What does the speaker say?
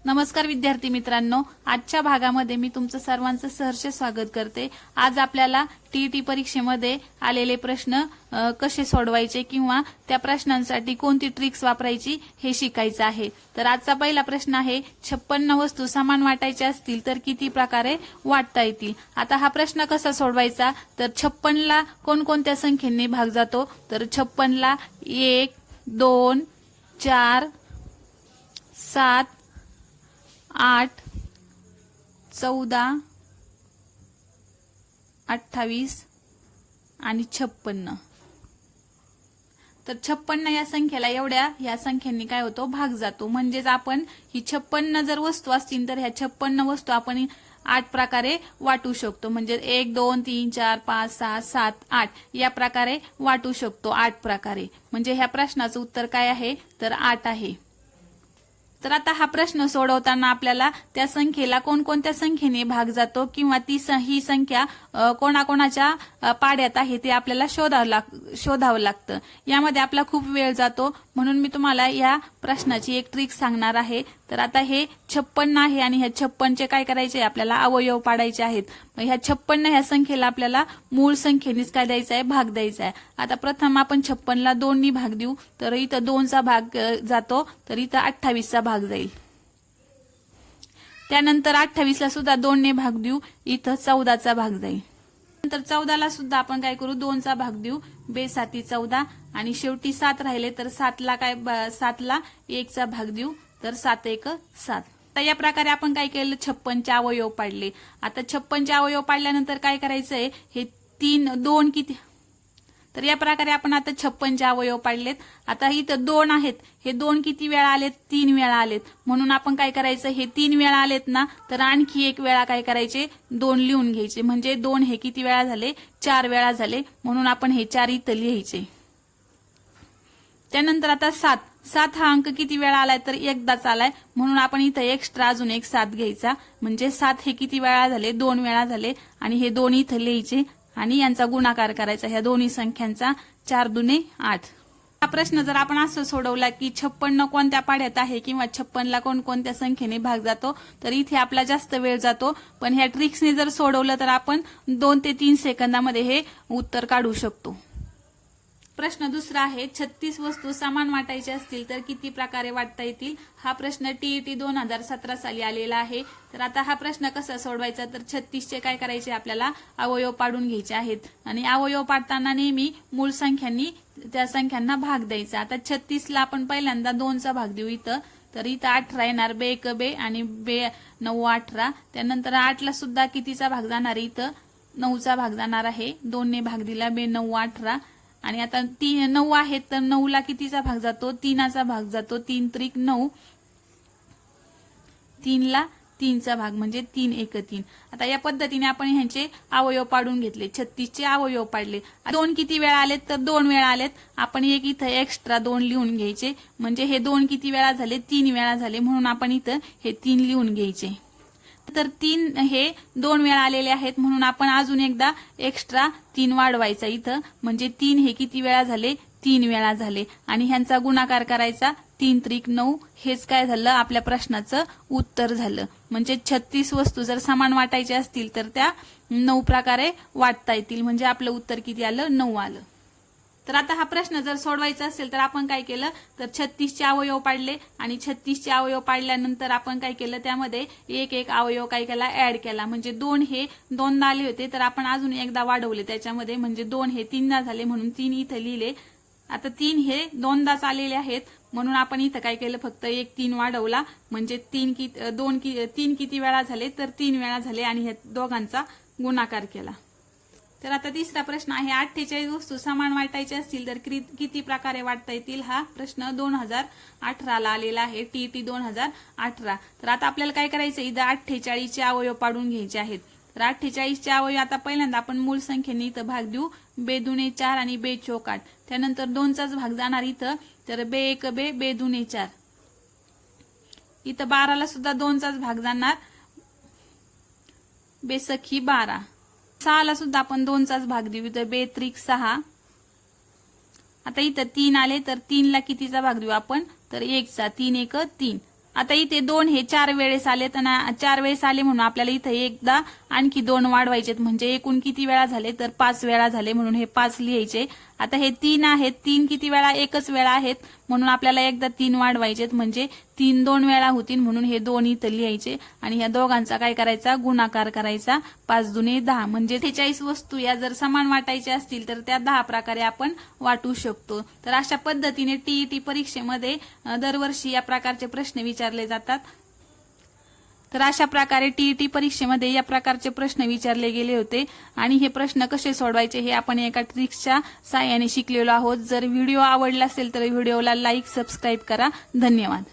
नमस्कार विद्यार्थी मित्रांनो, आजच्या भागामध्ये मी तुमचं सर्वांचं सहर्ष स्वागत करते। आज आपल्याला टीईटी परीक्षेमध्ये आलेले प्रश्न कसे सोडवायचे किंवा त्या प्रश्नांसाठी कोणती ट्रिक्स वापरायची हे शिकायचं आहे। तर आजचा पहिला प्रश्न आहे, 56 वस्तू समान वाटायच्या असतील तर किती प्रकारे वाटता येतील। आता हा प्रश्न कसा सोडवायचा, तर 56 ला कोणकोणत्या संख्येने भाग जातो, तर 56 ला 1 2 4 7 8 14 28 आणि 56। तर 56 या संख्येला या संख्यांनी काय होतो, भाग जातो। म्हणजेच आपण ही 56 जर वस्तू असतील तर ह्या 56 वस्तू आपण 8 प्रकारे वाटू शकतो। म्हणजे 1 2 3 4 5 6 7 8 या प्रकारे वाटू शकतो, 8 प्रकारे। म्हणजे ह्या प्रश्नाचं उत्तर काय आहे, तर 8 आहे। तर आता हा प्रश्न सोडवताना आपल्याला त्या संख्येला कोणकोणत्या संख्येने भाग जातो किंवा ही संख्या कोणाकोणाच्या पाड्यात आहे ते आपल्याला शोधावं लागतं। यामध्ये आपला खूप वेळ जातो, म्हणून मी तुम्हाला या प्रश्नाची एक ट्रिक सांगणार आहे। तर आता हे 56 आहे आणि ह्या 56चे काय करायचे, आपल्याला अवयव पाडायचे आहेत। ह्या 56 ह्या संख्येला आपल्याला मूळ संख्येनेच काय द्यायचा आहे, भाग द्यायचा आहे। आता प्रथम आपण 56 ला 2 नी भाग देऊ, तर इथं 2 चा भाग जातो, तर इथं 28 चा भाग जाईल। त्यानंतर 28 ला सुद्धा 2 ने भाग देऊ, इथं 14 चा भाग जाईल। नंतर 14 ला सुद्धा आपण काय करू, 2 चा भाग देऊ, 2 7 14 आणि शेवटी 7 राहिले, तर 7 ला 1 चा भाग देऊ, तर 7 1 7। तर या प्रकारे आपण काय केलं, 56 चे अवयव पाडले। आता 56 चे अवयव पाडल्यानंतर काय करायचंय, हे 2 किती, तर या प्रकारे आपण आता 56 चे अवयव पाडलेत। आता इथं 2 आहेत, हे 2 किती वेळा आलेत, 3 वेळा आलेत। म्हणून आपण काय करायचं, हे 3 वेळा आलेत ना, तर आणखी एक वेळा काय करायचे, 2 लिहून घ्यायचे। म्हणजे 2 हे किती वेळा झाले, 4 वेळा झाले, म्हणून आपण हे 4 इथं लिहायचे। त्यानंतर आता 7 हा अंक किती वेळा आलाय, तर एकदाच आलाय, म्हणून आपण इथं एक्स्ट्रा अजून एक 7 घ्यायचा। म्हणजे 7 हे किती वेळा झाले, 2 वेळा झाले, आणि हे 2 इथं लिहायचे आणि यांचा गुणाकार करायचा ह्या दोन्ही संख्यांचा, 4 दुने 8। हा प्रश्न जर आपण असं सोडवला की 56 कोणत्या पाड्यात आहे किंवा 56 ला कोणकोणत्या संख्येने भाग जातो, तर इथे आपला जास्त वेळ जातो। पण ह्या ट्रिक्सने जर सोडवलं तर आपण 2 ते 3 सेकंदामध्ये हे उत्तर काढू शकतो। प्रश्न दुसरा आहे, 36 वस्तू समान वाटायच्या असतील तर किती प्रकारे वाटता येतील। हा प्रश्न टीईटी 2017 साली आलेला आहे। तर आता हा प्रश्न कसा सोडवायचा, तर 36 चे काय करायचे, आपल्याला अवयव पाडून घ्यायचे आहेत आणि अवयव पाडताना नेहमी मूळ संख्यांनी त्या संख्यांना भाग द्यायचा। आता 36 ला आपण पहिल्यांदा 2 चा भाग देऊ इथं, तर इथं 18 येणार, 2 1 2 आणि 2 9 18। त्यानंतर 8 ला सुद्धा कितीचा भाग जाणार, इथं 9 चा भाग जाणार आहे। 2 ने भाग दिला, 2 9 18 आणि आता 9 आहेत, तर 9 ला कितीचा भाग जातो, 3 चा भाग जातो, 3 त्रिक 9, 3 ला 3 चा भाग म्हणजे 3 1 3। आता या पद्धतीने आपण ह्यांचे अवयव पाडून घेतले, 36 चे अवयव पाडले। 2 किती वेळा आलेत, तर 2 वेळा आलेत, आपण एक इथं एक्स्ट्रा 2 लिहून घ्यायचे। म्हणजे हे 2 किती वेळा झाले, 3 वेळा झाले, म्हणून आपण इथं हे 3 लिहून घ्यायचे। तर 3 हे 2 वेळा आलेले आहेत, म्हणून आपण अजून एकदा एक्स्ट्रा 3 वाढवायचा इथं। म्हणजे 3 हे किती वेळा झाले, 3 वेळा झाले, आणि ह्यांचा गुणाकार करायचा, 3 त्रिक 9। हेच काय झालं, आपल्या प्रश्नाचं उत्तर झालं। म्हणजे 36 वस्तू जर समान वाटायच्या असतील तर त्या 9 प्रकारे वाटता येतील। म्हणजे आपलं उत्तर किती आलं, 9 आलं। तर आता हा प्रश्न जर सोडवायचा असेल तर आपण काय केलं, तर 36 चे अवयव पाडले आणि 36 चे अवयव पाडल्यानंतर आपण काय केलं, त्यामध्ये एक एक अवयव काय केला, ऍड केला। म्हणजे 2 हे 2दा आले होते, तर आपण अजून एकदा वाढवले त्याच्यामध्ये, म्हणजे 2 हे 3दा झाले, म्हणून 3 इथं लिहिले। आता 3 हे 2दाच आलेले आहेत, म्हणून आपण इथं काय केलं, फक्त एक 3 वाढवला। म्हणजे 3 किती वेळा झाले, तर 3 वेळा झाले, आणि ह्या दोघांचा गुणाकार केला। तर आता तिसरा प्रश्न आहे, 48 वस्तू समान वाटायच्या असतील तर किती प्रकारे वाटता येतील। हा प्रश्न 2018 ला आलेला आहे, टीईटी 2018। तर आता आपल्याला काय करायचं, इथं 48 चे अवयव पाडून घ्यायचे आहेत। तर 48 चे अवयव आता पहिल्यांदा आपण मूळ संख्येने इथं भाग देऊ, 2 दुने 4 आणि 2 चौक 8। त्यानंतर 2 चाच भाग जाणार इथं, तर 2 1 2 2 दुने 4। इथं 12 ला सुद्धा 2 चाच भाग जाणार, 2 सखी 12। 6ला सुद्धा आपण 2चाच भाग देऊ, तर 2 त्रिक 6. आता इथं 3 आले तर 3ला कितीचा भाग देऊ आपण, तर 1चा. 3 1 3. आता इथे 2 हे 4 वेळेस आले, तर 4 वेळेस आले म्हणून आपल्याला इथे एकदा आणखी 2 वाढवायचे, म्हणजे एकूण किती वेळा झाले, तर 5 वेळा झाले, म्हणून हे 5 लिहायचे. आता हे 3 आहेत, 3 किती वेळा, एकच वेळा आहेत, म्हणून आपल्याला एकदा 3 वाढवायचेत, म्हणजे 3 2 वेळा होतील, म्हणून हे 2 इथं लिहायचे. आणि ह्या दोघांचा काय करायचा, गुणाकार करायचा. 5 दुने 10, म्हणजे 46 वस्तू या जर समान वाटायच्या असतील तर त्या 10 प्रकारे आपण वाटू शकतो. तर अशा पद्धतीने टीईटी परीक्षेमध्ये दरवर्षी या प्रकारचे प्रश्न विचारले जातात. तर अशा प्रकारे टीईटी परीक्षेमध्ये या प्रकारचे प्रश्न विचारले गेले होते आणि हे प्रश्न कसे सोडवायचे हे आपण एका ट्रिक्सच्या साहाय्याने शिकलेलो आहोत. जर व्हिडिओ आवडला असेल तर व्हिडिओला लाईक, सबस्क्राईब करा. धन्यवाद.